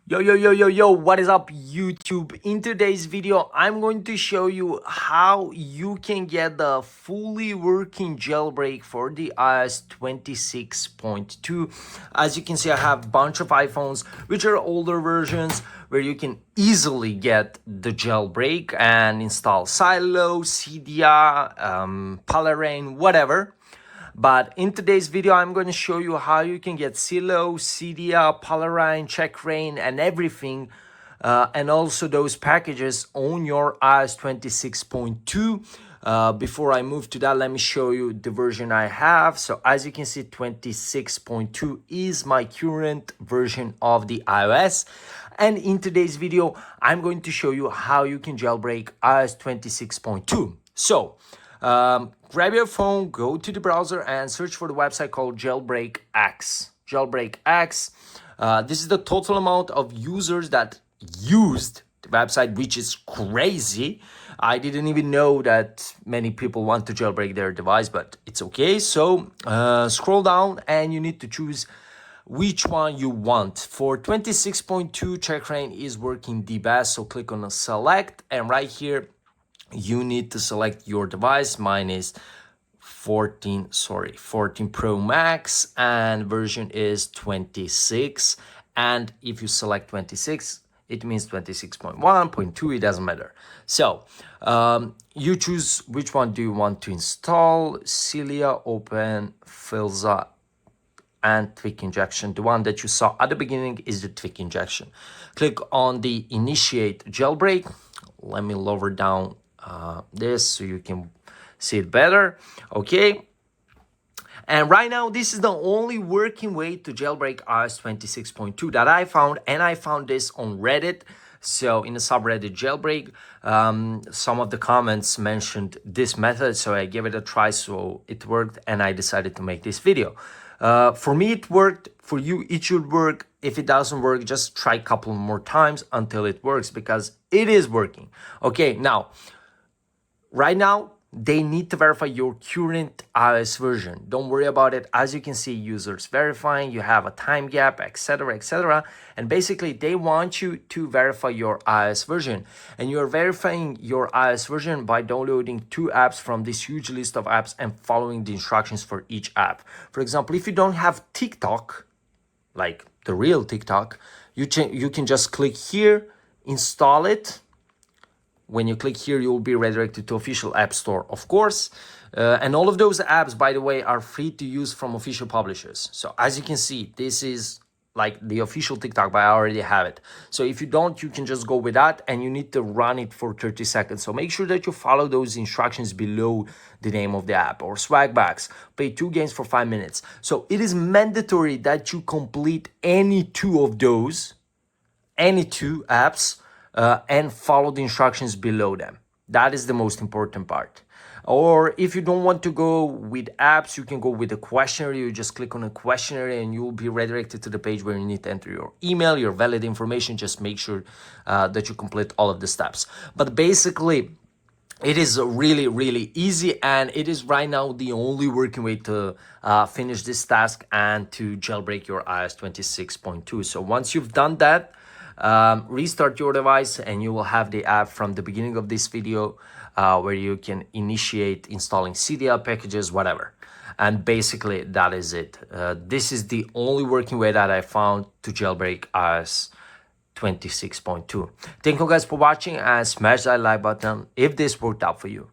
Yo, what is up, YouTube? In today's video, I'm going to show you how you can get the fully working jailbreak for the iOS 26.2. As you can see, I have a bunch of iPhones, which are older versions, where you can easily get the jailbreak and install Cydia, Palerain, whatever. But in today's video, I'm going to show you how you can get Silo, Cydia, Palerain, Checkrain, and everything, and also those packages on your iOS 26.2. Before I move to that, let me show you the version I have. So as you can see, 26.2 is my current version of the iOS. And in today's video, I'm going to show you how you can jailbreak iOS 26.2. So grab your phone, go to the browser and search for the website called Jailbreak X. Jailbreak X. This is the total amount of users that used the website, which is crazy. I didn't even know that many people want to jailbreak their device, but it's okay. So scroll down and you need to choose which one you want. For 26.2, Checkrain is working the best. So click on select, and right here, you need to select your device. Mine is 14 Pro Max and version is 26. And if you select 26, it means 26.1, 0.2, it doesn't matter. So you choose which one do you want to install. Cydia, Open, Filza, and tweak injection. The one that you saw at the beginning is the tweak injection. Click on the initiate jailbreak. Let me lower down this so you can see it better. Okay, and right now this is the only working way to jailbreak iOS 26.2 that I found, and I found this on Reddit. So in the subreddit jailbreak, some of the comments mentioned this method, so I gave it a try. So it worked and I decided to make this video. For me it worked. For you it should work. If it doesn't work, just try a couple more times until it works, because it is working. Okay, now right now, they need to verify your current iOS version. Don't worry about it. As you can see, users verifying, you have a time gap, etc., etc. And basically, they want you to verify your iOS version. And you're verifying your iOS version by downloading 2 apps from this huge list of apps and following the instructions for each app. For example, if you don't have TikTok, like the real TikTok, you can just click here, install it. When you click here, you will be redirected to official app store, of course. And all of those apps, by the way, are free to use from official publishers. So as you can see, this is like the official TikTok, but I already have it. So if you don't, you can just go with that, and you need to run it for 30 seconds. So make sure that you follow those instructions below the name of the app. Or Swagbucks, play 2 games for 5 minutes. So it is mandatory that you complete any 2 of those, any 2 apps, and follow the instructions below them. That is the most important part. Or if you don't want to go with apps, you can go with a questionnaire. You just click on a questionnaire and you will be redirected to the page where you need to enter your email, your valid information. Just make sure that you complete all of the steps. But basically, it is really, really easy, and it is right now the only working way to finish this task and to jailbreak your iOS 26.2. So once you've done that, restart your device and you will have the app from the beginning of this video, where you can initiate installing Cydia packages, whatever. And basically that is it. This is the only working way that I found to jailbreak iOS 26.2. Thank you guys for watching, and smash that like button if this worked out for you.